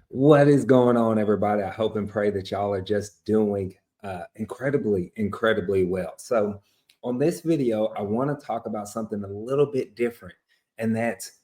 What is going on, everybody? I hope and pray that y'all are just doing incredibly well. So, on this video, I want to talk about something a little bit different, and that's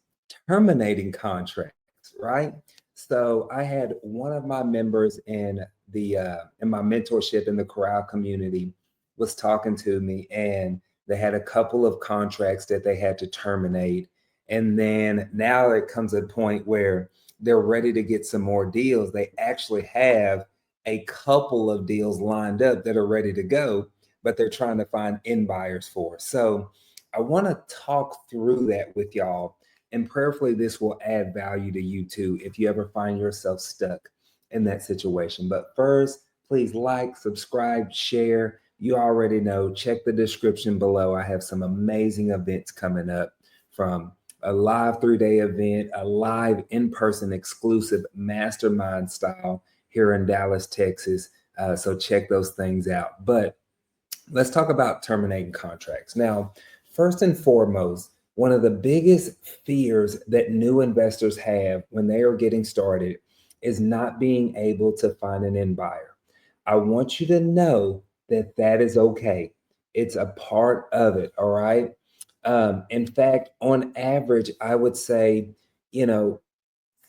terminating contracts, right? So, I had one of my members in my mentorship in the Corral community was talking to me, and they had a couple of contracts that they had to terminate, and then now it comes a point where they're ready to get some more deals. They actually have a couple of deals lined up that are ready to go, but they're trying to find end buyers for. So I want to talk through that with y'all. And prayerfully, this will add value to you too if you ever find yourself stuck in that situation. But first, please like, subscribe, share. You already know, check the description below. I have some amazing events coming up, from a live 3-day event, a live in-person exclusive mastermind style here in Dallas, Texas. So check those things out. But let's talk about terminating contracts. Now, first and foremost, one of the biggest fears that new investors have when they are getting started is not being able to find an end buyer. I want you to know that that is okay. It's a part of it. All right. In fact, on average, I would say, you know,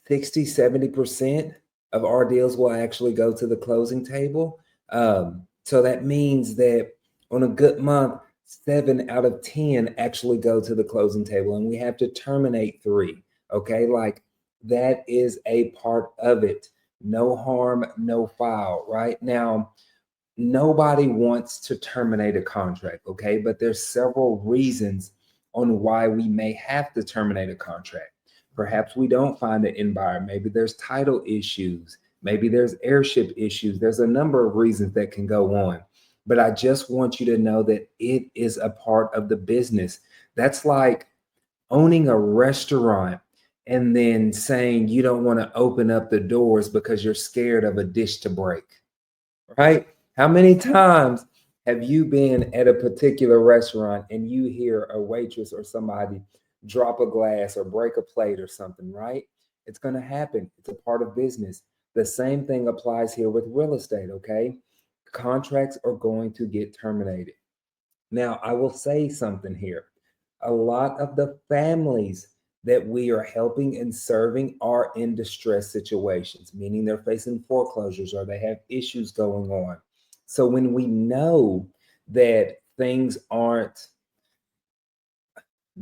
60-70% of our deals will actually go to the closing table. So that means that on a good month, 7 out of 10 actually go to the closing table, and we have to terminate 3. Okay, like that is a part of it. No harm, no foul. Right now, nobody wants to terminate a contract, okay? But there's several reasons on why we may have to terminate a contract. Perhaps we don't find an end buyer. Maybe there's title issues. Maybe there's airship issues. There's a number of reasons that can go on. But I just want you to know that it is a part of the business. That's like owning a restaurant and then saying you don't want to open up the doors because you're scared of a dish to break, right? How many times have you been at a particular restaurant and you hear a waitress or somebody drop a glass or break a plate or something, right? It's going to happen. It's a part of business. The same thing applies here with real estate, okay? Contracts are going to get terminated. Now, I will say something here. A lot of the families that we are helping and serving are in distress situations, meaning they're facing foreclosures or they have issues going on. So when we know that things aren't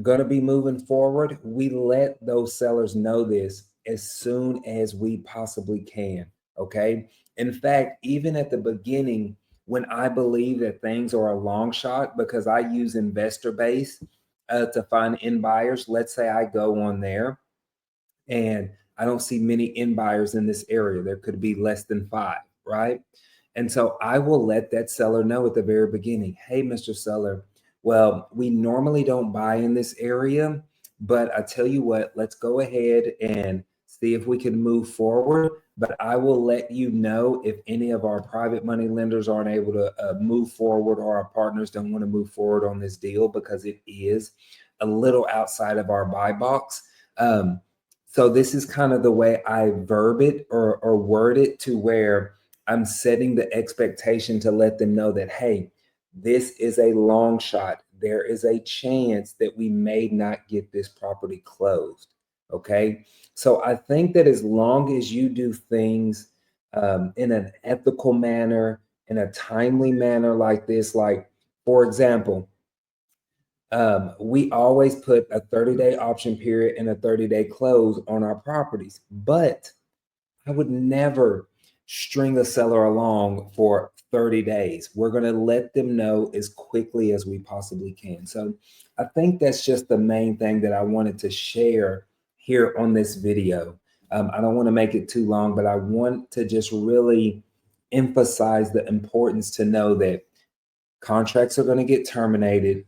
going to be moving forward, we let those sellers know this as soon as we possibly can. Okay. In fact, even at the beginning, when I believe that things are a long shot, because I use investor base to find end buyers, let's say I go on there and I don't see many end buyers in this area. There could be less than 5, right? And so I will let that seller know at the very beginning, hey, Mr. Seller, well, we normally don't buy in this area, but I tell you what, let's go ahead and see if we can move forward. But I will let you know if any of our private money lenders aren't able to move forward, or our partners don't want to move forward on this deal because it is a little outside of our buy box. So this is kind of the way I verb it or word it, to where I'm setting the expectation to let them know that, hey, this is a long shot. There is a chance that we may not get this property closed. Okay. So I think that as long as you do things in an ethical manner, in a timely manner like this, like, for example, we always put a 30-day option period and a 30-day close on our properties, but I would never string a seller along for 30 days. We're going to let them know as quickly as we possibly can. So I think that's just the main thing that I wanted to share here on this video. I don't want to make it too long, but I want to just really emphasize the importance to know that contracts are going to get terminated,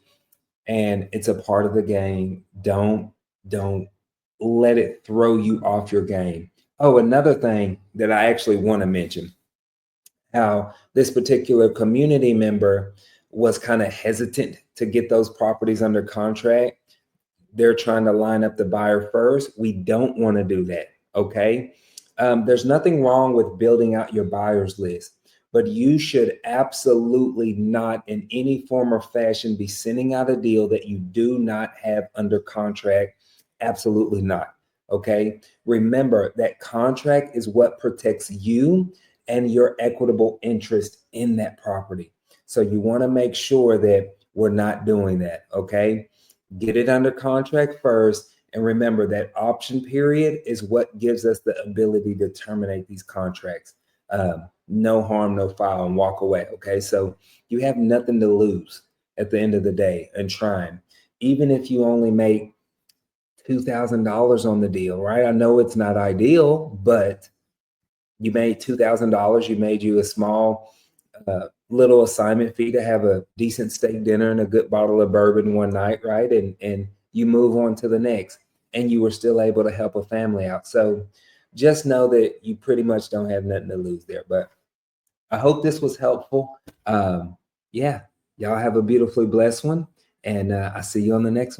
and it's a part of the game. Don't let it throw you off your game. Oh, another thing that I actually want to mention, how this particular community member was kind of hesitant to get those properties under contract. They're trying to line up the buyer first. We don't want to do that. Okay. there's nothing wrong with building out your buyer's list, but you should absolutely not in any form or fashion be sending out a deal that you do not have under contract. Absolutely not. Okay. Remember that contract is what protects you and your equitable interest in that property. So you want to make sure that we're not doing that. Okay. Get it under contract first. And remember that option period is what gives us the ability to terminate these contracts. No harm, no foul, and walk away. Okay. So you have nothing to lose at the end of the day and trying. Even if you only make $2,000 on the deal, right? I know it's not ideal, but you made $2,000. You made you a small little assignment fee to have a decent steak dinner and a good bottle of bourbon one night, right? And you move on to the next, and you were still able to help a family out. So just know that you pretty much don't have nothing to lose there. But I hope this was helpful. Yeah, y'all have a beautifully blessed one, and I see you on the next one.